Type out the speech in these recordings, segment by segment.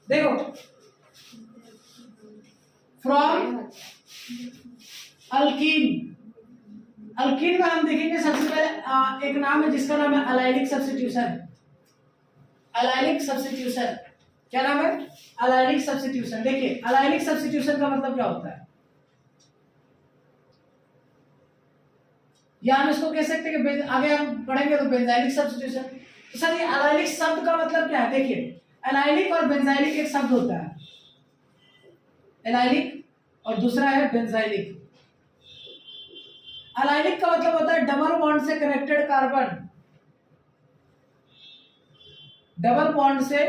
देखो from alkyne, alkyne में हम देखेंगे सबसे पहले एक नाम है जिसका नाम है अलाइलिक सब्स्टिट्यूशन। अलाइलिक सब्स्टिट्यूशन क्या नाम है? Allylic substitution. देखिए अलाइलिक सब्स्टिट्यूशन का मतलब क्या होता है, या हम इसको कह सकते हैं कि आगे हम पढ़ेंगे तो बेंजाइलिक सब्स्टिट्यूशन। तो सर ये अलाइलिक शब्द का मतलब क्या है? देखिए अलाइलिक और बेंजाइलिक एक शब्द होता है, एलाइलिक और दूसरा है बेंजाइलिक। अलाइलिक का मतलब होता है डबल बॉन्ड से कनेक्टेड कार्बन, डबल बॉन्ड से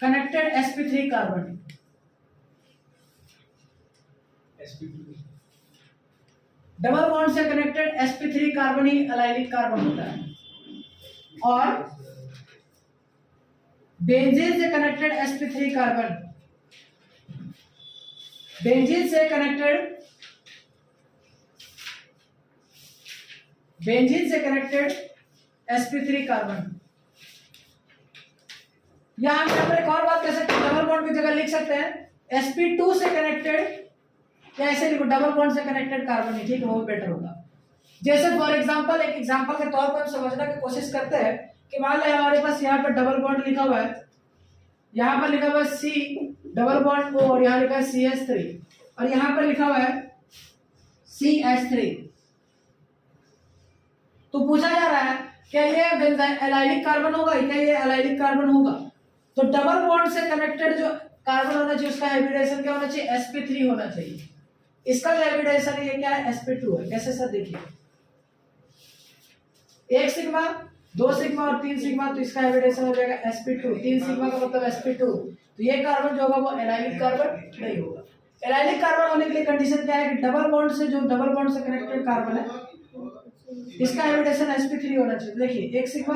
connected sp3 carbon. Double bond से कनेक्टेड sp3 कार्बन ही अलाइलिक कार्बन होता है। और बेंजीन से कनेक्टेड sp3 कार्बन, बेंजीन से कनेक्टेड sp3 कार्बन। या हम यहाँ पर एक और बात कर सकते हैं, डबल बॉन्ड की जगह लिख सकते हैं sp2 से कनेक्टेड, या ऐसे लिखो डबल बॉन्ड से कनेक्टेड कार्बन ही, ठीक है, वो बेटर होगा। जैसे फॉर एग्जांपल, एक एग्जांपल के तौर पर हम समझने की कोशिश करते हैं कि मान लें हमारे पास यहाँ पर डबल बॉन्ड लिखा हुआ है, यहाँ पर लिखा हुआ है C डबल बॉन्ड O और यहाँ लिखा है CH3 और यहाँ पर लिखा हुआ है CH3। तो पूछा जा रहा है क्या ये एलाइलिक कार्बन होगा, क्या ये एलाइलिक कार्बन होगा? तो डबल बॉन्ड से कनेक्टेड जो कार्बन होना चाहिए उसका हाइब्रिडाइजेशन क्या होना चाहिए? sp3 होना चाहिए। इसका जो हाइब्रिडाइजेशन ये क्या है? sp2 है। कैसे सर? देखिए 1 सिग्मा 2 सिग्मा और 3 सिग्मा, तो इसका हाइब्रिडाइजेशन हो जाएगा sp2। 3 सिग्मा का मतलब sp2, तो ये कार्बन जो होगा वो एलाइलिक कार्बन नहीं होगा। एलाइलिक कार्बन होने के लिए कंडीशन क्या है कि डबल बॉन्ड से जो डबल बॉन्ड से कनेक्टेड कार्बन है इसका हाइब्रिडाइजेशन sp3 होना चाहिए। देखिए 1 सिग्मा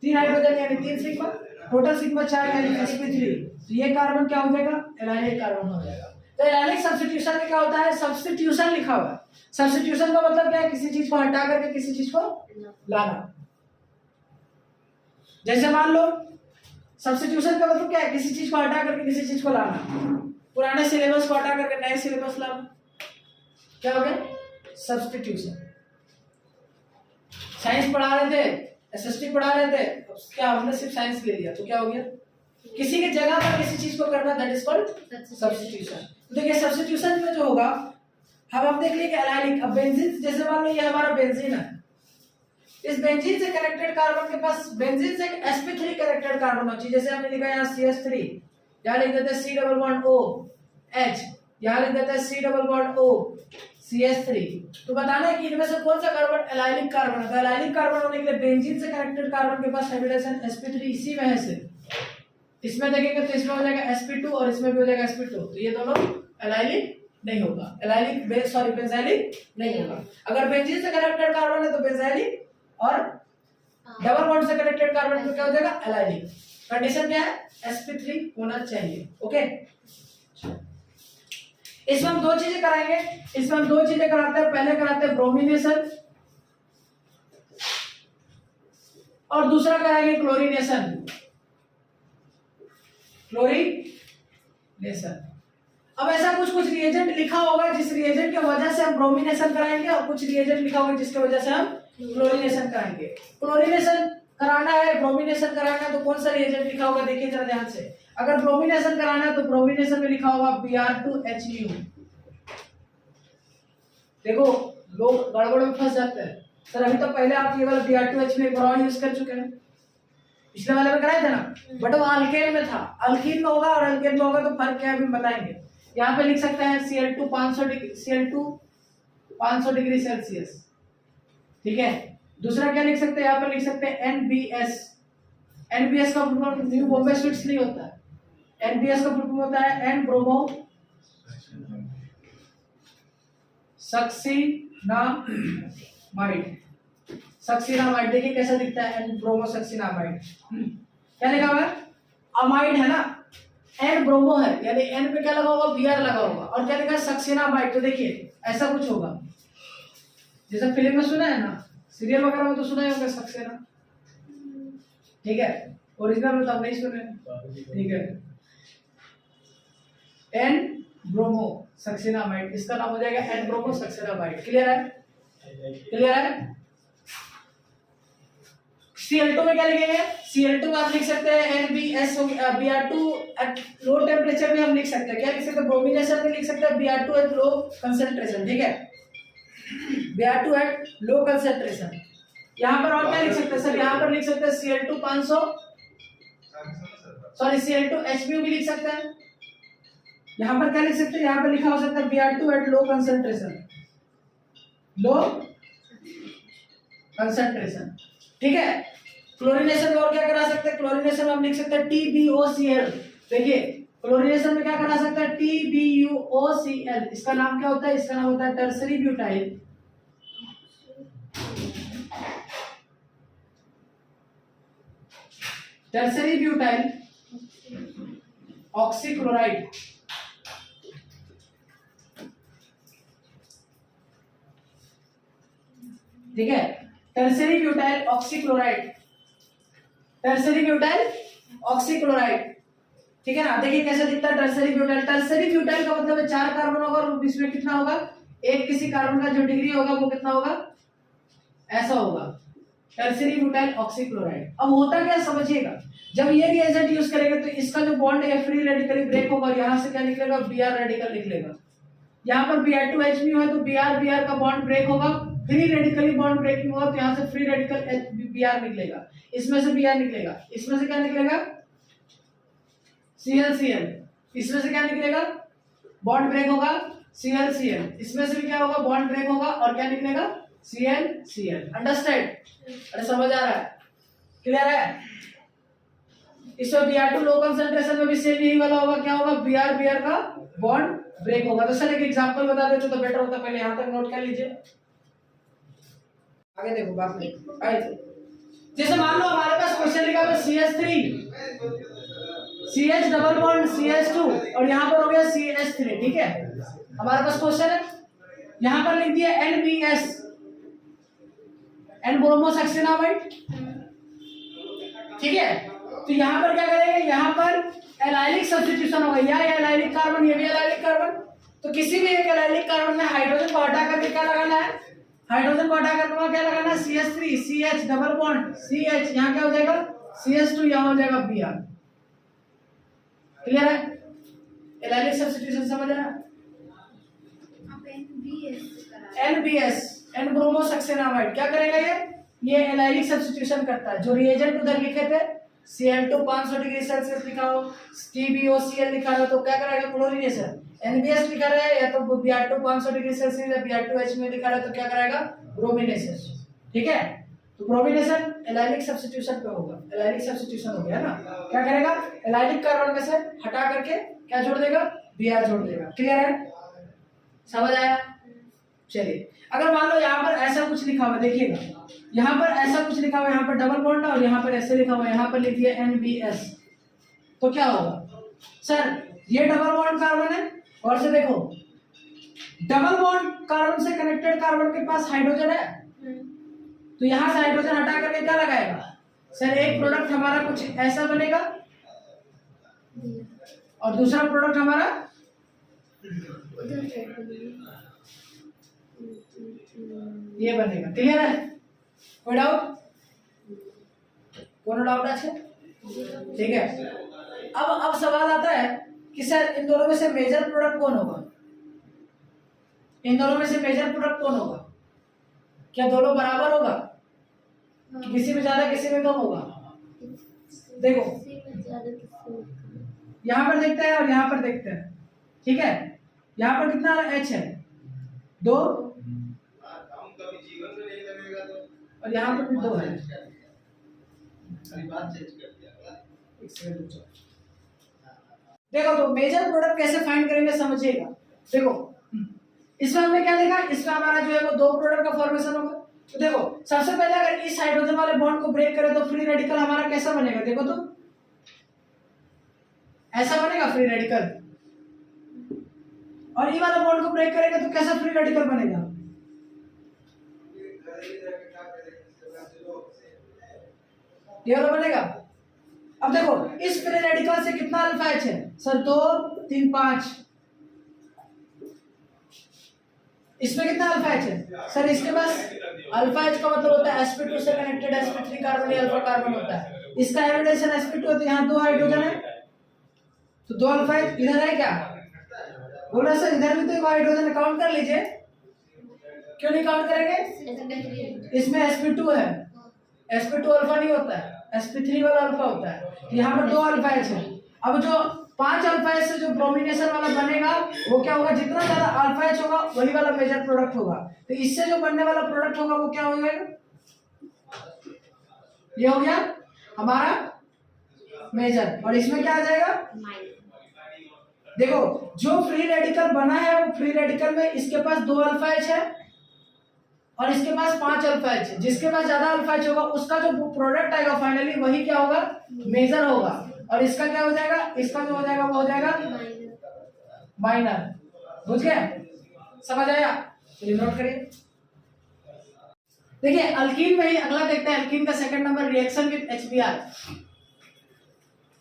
3 हाइड्रोजन यानी 3 सिग्मा, टोटल सिग्मा 4 यानी sp3, तो ये कार्बन क्या हो जाएगा? एलाइलिक कार्बन हो जाएगा। तो एलाइलिक सब्स्टिट्यूशन में क्या होता है? सब्स्टिट्यूशन लिखा हुआ है। सब्स्टिट्यूशन का मतलब क्या है? किसी चीज को हटा करके किसी चीज को लाना। जैसे मान लो सब्स्टिट्यूशन का मतलब क्या है? किसी चीज को हटा करके किसी चीज को लाना। पुराने सिलेबस को हटा करके नए सिलेबस लाना, क्या हो गया? सब्स्टिट्यूशन। साइंस पढ़ा रहे थे, एसएसटी पढ़ा रहे थे, क्या हमने सिर्फ साइंस ले लिया तो क्या हो गया? किसी की जगह पर किसी चीज को करना, दैट इज कॉल्ड सब्स्टिट्यूशन। तो देखिए सब्स्टिट्यूशन में जो होगा, हम देख लिए कि एलाइलिक, अब बेंजीन, जैसे मान लो ये हमारा बेंजीन है, इस बेंजीन से कनेक्टेड कार्बन के पास बेंजीन से sp3 कनेक्टेड कार्बन होना चाहिए। जैसे हमने लिखा यहाँ CH3, यहाँ लिख देते हैं C double bond O H, यहाँ लिख देते हैं C double bond O CH3। तो बताना है कि इनमें से कौन सा कार्बन एलाइलिक कार्बन है। तो एलाइलिक कार्बन होने के लिए बेंजीन से कनेक्टेड कार्बन के पास हाइब्रिडाइजेशन sp3 इसी में है से। इसमें देखेंगे तो इसमें हो जाएगा sp2 और इसमें भी हो जाएगा sp2, तो ये दोनों एलाइलिक नहीं होगा, एलाइलिक बेंजाइलिक नहीं होगा। अगर बेंजीन से कनेक्टेड कार्बन है तो बेंजाइलिक, और डबल बॉन्ड से कनेक्टेड कार्बन तो क्या हो जाएगा? एलाइलिक। कंडीशन क्या है? sp3 होना चाहिए। ओके, इसमें हम 2 चीजें कराएंगे। इसमें हम 2 चीजें कराते हैं, पहले कराते हैं ब्रोमिनेशन और दूसरा कराएंगे क्लोरीनेशन। क्लोरीनेशन, अब ऐसा कुछ रिएजेंट लिखा होगा जिस रिएजेंट की वजह से हम ब्रोमिनेशन कराएंगे और कुछ रिएजेंट लिखा होगा जिसकी वजह से हम क्लोरीनेशन कराएंगे। क्लोरीनेशन कराना है, ब्रोमिनेशन कराना है, तो कौन सा रिएजेंट लिखा होगा? देखिए जरा ध्यान से। अगर ब्रोमिनेशन कराना है तो ब्रोमिनेशन में लिखा होगा Br2HU। देखो लोग गड़बड़ में फंस जाते हैं, सर अभी तो पहले आप ये वाला Br2H में बोरॉन यूज कर चुके हैं, पिछले वाले में कराए थे ना, बट वो अल्केन में था। अल्कीन में होगा और अल्केन में होगा तो फर्क क्या है अभी बताएंगे। यहाँ पे लिख सकते हैं Cl2 500 डिग्री सेल्सियस, ठीक है। दूसरा क्या लिख सकते हैं? यहाँ पे लिख सकते हैं NBS। NBS का full form new Bombay sweets नहीं होता है, NBS का फुल फॉर्म होता है N ब्रोमो सक्सीनामाइड। सक्सीनामाइड देखिए कैसा दिखता है, N ब्रोमो सक्सीनामाइड। क्या लिखा हुआ है? अमाइड है ना, N ब्रोमो है, यानी N पे क्या लगा होगा? Br लगा होगा, और क्या लिखा है? सक्सीनामाइड। तो देखिए ऐसा कुछ होगा, जैसा फिल्म में सुना है ना, सीरियल वगैरह में तो सुना ही होगा सक्सेना, ठीक है, ओरिजिनल में तो आप नहीं सुने, ठीक है। एन ब्रोमो सक्सिनामाइड, इसका नाम हो जाएगा एन ब्रोमो सक्सिनामाइड। क्लियर है? क्लियर है? Cl2 में क्या लिखेंगे? Cl2 आप लिख सकते हैं NBS, Br2 at low temperature में हम लिख सकते हैं, क्या लिख सकते हैं? ब्रोमिनेशन में लिख सकते हैं Br2 एट लो कंसंट्रेशन, ठीक है, Br2 एट लो कंसंट्रेशन। यहाँ पर और क्या लिख सकते हैं सर? यहाँ पर लिख सकते हैं Cl2 500, सॉरी Cl2 Hmu भी लिख सकते हैं। यहाँ पर क्या लिख सकते हैं? यहाँ पर लिखा हो सकता है Br2 at low concentration, low concentration, ठीक है। क्लोरीनेशन में और क्या करा सकते हैं? क्लोरीनेशन में हम लिख सकते हैं TbOCl। देखिए क्लोरीनेशन में क्या करा सकते हैं? TbUOCl। इसका नाम क्या होता है? इसका नाम होता है टर्सरी ब्यूटाइल ऑक्सीक्लोराइड। ठीक है, tertiary butyl oxychloride, tertiary butyl oxychloride, ठीक है ना। देखिए कैसे दिखता है टर्सरी ब्यूटाइल। टर्सरी ब्यूटाइल का मतलब है 4 कार्बन होगा और इसमें कितना होगा? एक किसी कार्बन का जो डिग्री होगा वो कितना होगा? ऐसा होगा, टर्सरी ब्यूटाइल ऑक्सीक्लोराइड। अब होता क्या समझिएगा, जब ये रिएजेंट यूज करेंगे तो इसका जो बॉन्ड है फ्री रेडिकली ब्रेक होगा और यहाँ से क्या निकलेगा? Br रेडिकल निकलेगा। यहाँ पर Br2Hmu है तो Br का बॉन्ड ब्रेक होगा, फ्री रेडिकली बॉन्ड ब्रेकिंग होगा तो यहाँ से फ्री रेडिकल Br निकलेगा, इसमें से Br निकलेगा, इसमें से क्या निकलेगा? ClCl, इसमें से क्या निकलेगा? बॉन्ड ब्रेक होगा ClCl, इसमें से भी क्या होगा? बॉन्ड ब्रेक होगा और क्या निकलेगा? ClCl। अंडरस्टैंड? अरे समझ आ रहा है? क्लियर है? इसमें Br2 लो कंसंट्रेशन में भी सेम यही वाला होगा, क्या होगा? Br का बॉन्ड ब्रेक होगा। तो सर एक एग्जांपल बता देते तो बेटर होता, पहले यहां तक नोट कर लीजिए, आगे देखो बात में। जैसे मान लो हमारे पास क्वेश्चन लिखा है CH3 CH double bond CH2 और यहाँ पर हो गया CH3, ठीक है। हमारे पास क्वेश्चन है, यहाँ पर लिख दिया NBS, एन ब्रोमो सक्सिनामाइड, ठीक है। तो यहाँ पर क्या करेंगे? यहाँ पर एलाइलिक सब्स्टिट्यूशन होगा, या एलाइलिक कार्बन, ये भी एलाइलिक कार्बन। तो किसी भी एक एलाइलिक कार्बन में हाइड्रोजन को हटा करके क्या लगाना है? हाइड्रोजन को हटा करके क्या लगाना है? CH3 CH double bond CH, यहाँ क्या हो जाएगा? CH2, यहाँ हो जाएगा Br। क्लियर है? एलाइलिक सब्स्टिट्यूशन समझ रहे हैं? NBS एन ब्रोमो सक्सिनामाइड क्या करेगा? ये एलाइलिक सब्स्टिट्यूशन करता है। जो रिएजेंट उधर लिखे थे Cl2 500 डिग्री सेल्सियस लिखा हो, TbOCl लिखा हो, तो क्या करेगा? क्लोरीनेशन। NBS लिखा रहा है या तो Br2 500 डिग्री सेल्सियस या Br2H में लिखा रहा है तो क्या करेगा? ब्रोमिनेशन, ठीक है। तो ब्रोमिनेशन एलाइलिक सब्स्टिट्यूशन पे होगा, एलाइलिक सब्स्टिट्यूशन हो गया ना। क्या करेगा? एलाइलिक कार्बन में से हटा करके क्या जोड़ देगा? Br जोड़ देगा। क्लियर है? समझ आया? चलिए अगर मान लो यहाँ पर ऐसा कुछ लिखा हुआ, देखिएगा यहाँ पर ऐसा कुछ लिखा हुआ, यहाँ पर डबल बॉन्ड और यहाँ पर ऐसे लिखा हुआ, यहाँ पर लिख दिया NBS, तो क्या होगा? सर ये डबल बॉन्ड कार्बन है और से देखो डबल बॉन्ड कार्बन से कनेक्टेड कार्बन के पास हाइड्रोजन है, तो यहाँ से हाइड्रोजन हटा करके क्या लगाएगा? सर एक प्रोडक्ट हमारा कुछ ऐसा बनेगा और दूसरा प्रोडक्ट हमारा ये बनेगा। क्लियर है? कोई डाउट? कोनो डाउट আছে? ठीक है। अब सवाल आता है कि सर इन दोनों में से मेजर प्रोडक्ट कौन होगा? इन दोनों में से मेजर प्रोडक्ट कौन होगा? क्या दोनों बराबर होगा कि किसी में ज्यादा किसी में कम होगा? देखो यहाँ पर देखते हैं और यहाँ पर देखते हैं, ठीक है। यहाँ पर कितना H है? 2 और यहाँ पर भी 2 है। देखो तो मेजर प्रोडक्ट कैसे फाइंड करेंगे समझिएगा। देखो इसमें हमने क्या देखा? इसमें हमारा जो है वो 2 प्रोडक्ट का फॉर्मेशन होगा। तो देखो सबसे पहले अगर इस हाइड्रोजन वाले बॉन्ड को ब्रेक करें तो फ्री रेडिकल हमारा कैसा बनेगा? देखो तो ऐसा बनेगा फ्री रेडिकल, और ये वाला बॉन्ड को ब्रेक करेंगे तो कैसा फ्री रेडिकल बनेगा? ये वाला बनेगा। अब देखो इस फ्री रेडिकल से कितना अल्फा एच है सर, 2 3 5। इसमें कितना अल्फा एच है सर, इसके पास अल्फा एच का मतलब होता है sp2 से कनेक्टेड sp3 कार्बन या अल्फा कार्बन होता है। इसका हाइब्रिडेशन sp2 है तो यहाँ 2 हाइड्रोजन है, तो 2 अल्फा एच इधर है क्या, बोला सर इधर भी तो एक हाइड्रोजन काउंट कर लीजिए। क्यों नहीं काउंट करेंगे, इसमें sp2 है, sp2 अल्फा नहीं होता है, sp3 वाला अल्फा होता है, तो यहाँ पर 2 अल्फा एच है। अब जो 5 अल्फा एच से जो ब्रोमिनेशन वाला बनेगा वो क्या होगा, जितना ज्यादा अल्फा एच होगा वही वाला मेजर प्रोडक्ट होगा, तो इससे जो बनने वाला प्रोडक्ट होगा वो क्या हो जाएगा, ये हो गया हमारा मेजर। और इसमें क्या आ जाएगा, देखो जो फ्री रेडिकल बना है वो फ्री रेडिकल में इसके पास 2 अल्फा एच है और इसके पास 5 अल्फा एच है। जिसके पास ज्यादा अल्फा एच होगा उसका जो प्रोडक्ट आएगा फाइनली वही क्या होगा, मेजर होगा। और इसका क्या हो जाएगा, इसका जो हो जाएगा वो हो जाएगा माइनर। बुझ गए, समझ आया, चलिए नोट करिए। देखिए अल्कीन में ही अगला देखते हैं, अल्कीन का second number reaction with HBr,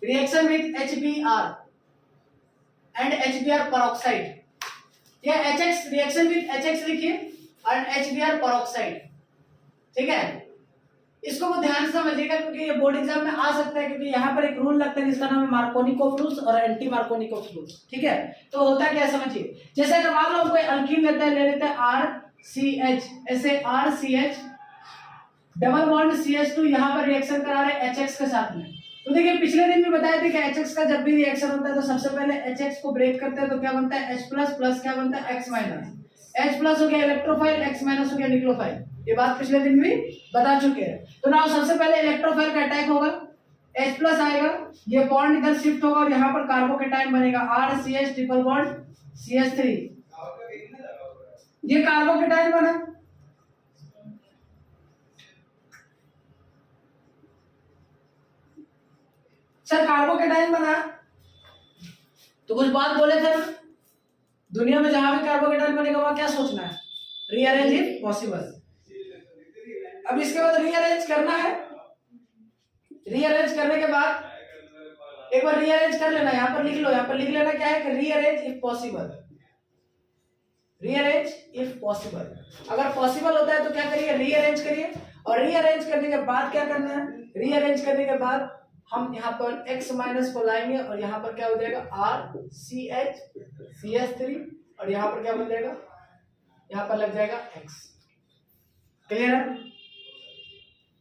reaction with HBr and HBr peroxide। या HX रिएक्शन विद HX लिखिए और HBr peroxide, ठीक है। इसको वो ध्यान से समझिएगा क्योंकि ये बोर्ड एग्जाम में आ सकता है, क्योंकि यहाँ पर एक रूल लगता है जिसका नाम है मार्कोनिकोव रूल्स और एंटी मार्कोनिकोव रूल्स, ठीक है। तो होता क्या समझिए, जैसे अगर मान लो कोई अल्कीन लेता है, ले लेते हैं RCH, ऐसे RCH डबल बॉन्ड CH2 यहाँ पर रिएक्शन करा रहे HX के साथ में। तो देखिए पिछले दिन भी बताया था कि HX का जब भी रिएक्शन होता है तो सबसे पहले HX को ब्रेक करते हैं तो क्या बनता है H प्लस क्या बनता है X माइनस। H प्लस हो गया इलेक्ट्रोफाइल, X माइनस हो गया न्यूक्लियोफाइल, ये बात पिछले दिन भी बता चुके हैं। तो ना सबसे पहले इलेक्ट्रोफाइल का अटैक होगा, H प्लस आएगा, ये बॉन्ड इधर शिफ्ट होगा और यहाँ पर कार्बोकेटाइन बनेगा RCH ट्रिपल बॉन्ड CH3, ये कार्बोकेटाइन बना। सर कार्बोकेटाइन बना तो कुछ बात बोले थे ना, दुनिया में जहां भी कार्बोकेटाइन बनेगा वहां क्या सोचना है, रीअरेंज इफ पॉसिबल। अब इसके बाद रीअरेंज करना है, रीअरेंज करने के बाद एक बार रीअरेंज कर लेना, यहाँ पर लिख लो, यहाँ पर लिख लेना क्या है कि rearrange if possible, rearrange if possible. अगर पॉसिबल होता है तो क्या करिए, रीअरेंज करिए। और रीअरेंज करने के बाद क्या करना है, रीअरेंज करने के बाद हम यहाँ पर x माइनस को लाएंगे और यहाँ पर क्या हो जाएगा RCH CH3 और यहाँ पर क्या बन जाएगा, यहाँ पर लग जाएगा x। क्लियर है,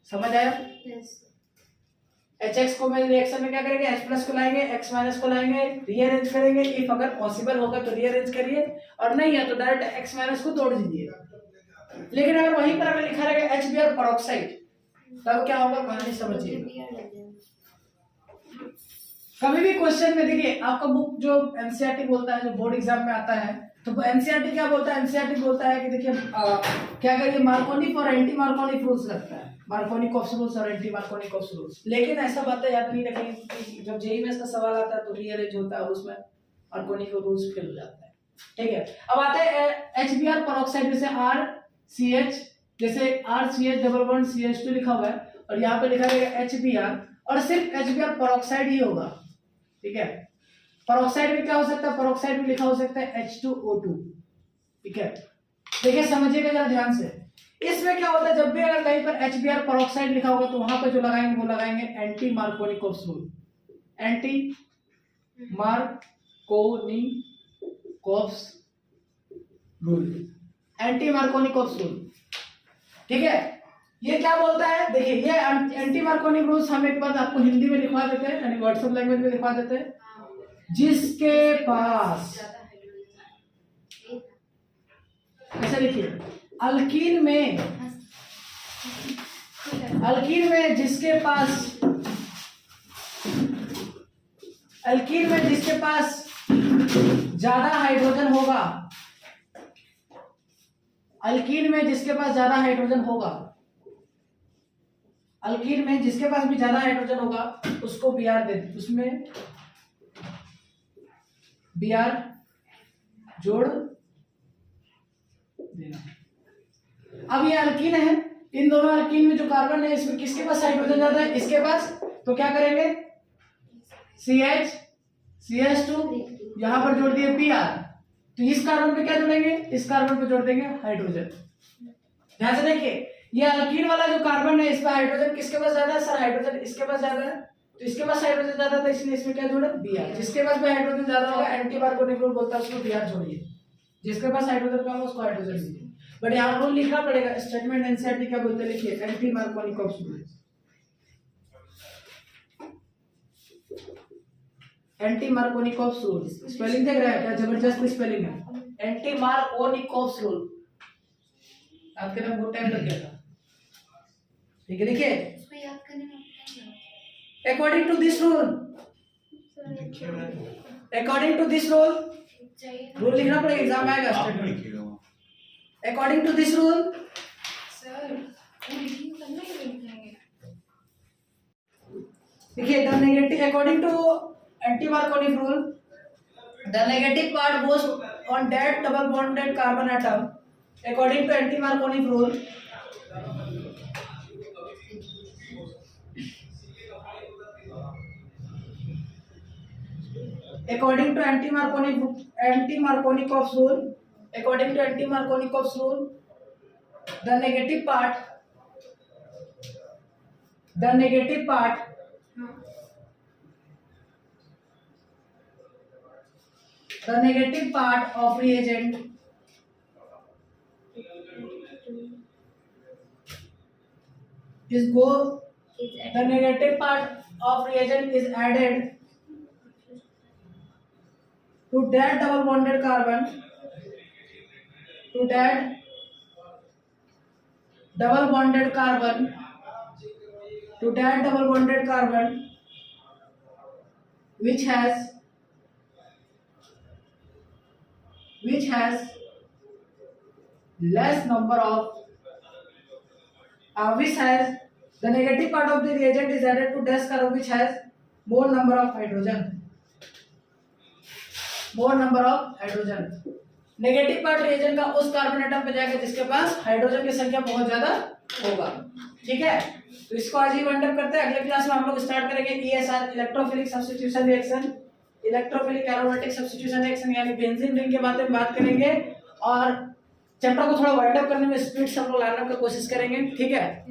समझ आया? HX को मेरे रिएक्शन में क्या करेंगे, H प्लस को लाएंगे, X माइनस को लाएंगे, रीअरेंज करेंगे। इफ अगर पॉसिबल होगा तो रीअरेंज करिए और नहीं है तो डायरेक्ट X माइनस को तोड़ दीजिए। लेकिन अगर वहीं पर अगर लिखा रहेगा HBr peroxide तब क्या होगा, कहानी समझिए। कभी भी क्वेश्चन में देखिए आपका बुक जो एनसीईआरटी बोलता है, जो बोर्ड एग्जाम में आता है, तो एनसीईआरटी क्या बोलता है, एनसीईआरटी बोलता है कि देखिए क्या करिए, मार्कोनिक और एंटी मार्कोनिक रूल्स लगता है, मार्कोनिकोव रूल्स और एंटी मार्कोनिकोव रूल्स। लेकिन ऐसा बात है याद नहीं रखनी, जब जेईई में इसका सवाल आता है तो रीअरेंज होता है, उसमें मार्कोनिकोव रूल्स फेल हो जाता है, ठीक है। अब आता है HBr peroxide, जैसे RCH, जैसे RCH डबल बॉन्ड CH2 लिखा हुआ है और यहाँ पे लिखा रहेगा HBr और सिर्फ HBr peroxide ही होगा, ठीक है। peroxide में क्या हो सकता है, peroxide में लिखा हो सकता है H2O2, ठीक है। देखिए समझिएगा जरा ध्यान से, इसमें क्या होता है जब भी अगर कहीं पर HBr peroxide लिखा होगा तो वहां पर जो लगाएंगे वो लगाएंगे anti Markovnikov rule, anti Markovnikov rule, anti Markovnikov rule, ठीक है। ये क्या बोलता है, देखिए ये एंटी मार्कोनिकोव रूल्स हम एक बार आपको हिंदी में लिखवा देते हैं, यानी व्हाट्सएप लैंग्वेज में लिखवा देते हैं। जिसके पास, ऐसे लिखिए, अल्कीन में जिसके पास, अल्कीन में जिसके पास ज्यादा हाइड्रोजन होगा, अल्कीन में जिसके पास ज्यादा हाइड्रोजन होगा, अल्कीन में जिसके पास भी ज्यादा हाइड्रोजन होगा उसको Br दे, उसमें Br जोड़ देना। अब ये अल्कीन है, इन दोनों अल्कीन में जो कार्बन है इसमें किसके पास हाइड्रोजन ज्यादा है, इसके पास, तो क्या करेंगे CH2 यहाँ पर जोड़ दिए Br, तो इस कार्बन पे क्या जोड़ेंगे, इस कार्बन पे जोड़ देंगे हाइड्रोजन। ध्यान से देखिए ये अल्कीन वाला जो कार्बन है इस पर हाइड्रोजन किसके पास ज्यादा है, सर हाइड्रोजन इसके पास ज्यादा है, तो इसके पास हाइड्रोजन ज्यादा था इसलिए इसमें क्या जोड़ा Br। जिसके पास भी हाइड्रोजन ज्यादा होगा एंटी कार्बोनिक ग्रुप बोलता है उसको Br जोड़िए, जिसके पास हाइड्रोजन कम है उसको हाइड्रोजन दीजिए। बट यहाँ रूल लिखना पड़ेगा, स्टेटमेंट एनसीईआरटी क्या बोलते हैं लिखिए, anti Markovnikov rule, anti Markovnikov rule. Spelling देख रहे हैं क्या जबरदस्त स्पेलिंग है, एंटी मार्कोनिकॉफ रूल, आपके नाम बहुत टाइम लग गया था, ठीक है। देखिए उसको याद करने में time according to this rule, according to this rule, rule लिखना पड़ेगा एग्जाम आएगा statement. according to this rule, sir वो लिखिंग करना ही लिखेंगे। देखिए the negative, according to anti-Marconi rule, the negative part goes on that double bonded carbon atom. According to anti-Marconi rule, according to anti-Marconicoff's rule, according to anti-Marconicoff's rule, the negative part of reagent is added to that double bonded carbon, which has less number of the negative part of the reagent is added to this carbon which has more number of hydrogen. Negative part reagent का उस carbon atom पे जाएगा जिसके पास hydrogen की संख्या बहुत ज्यादा होगा, ठीक है। तो इसको आज ही वाइंड अप करते हैं, अगले क्लास में हम लोग स्टार्ट करेंगे ESR, electrophilic substitution reaction, electrophilic aromatic substitution reaction यानी बेंजीन रिंग के बारे में बात करेंगे, और चैप्टर को थोड़ा वाइंड अप करने में स्पीड से हम लोग लाने की कोशिश करेंगे, ठीक है।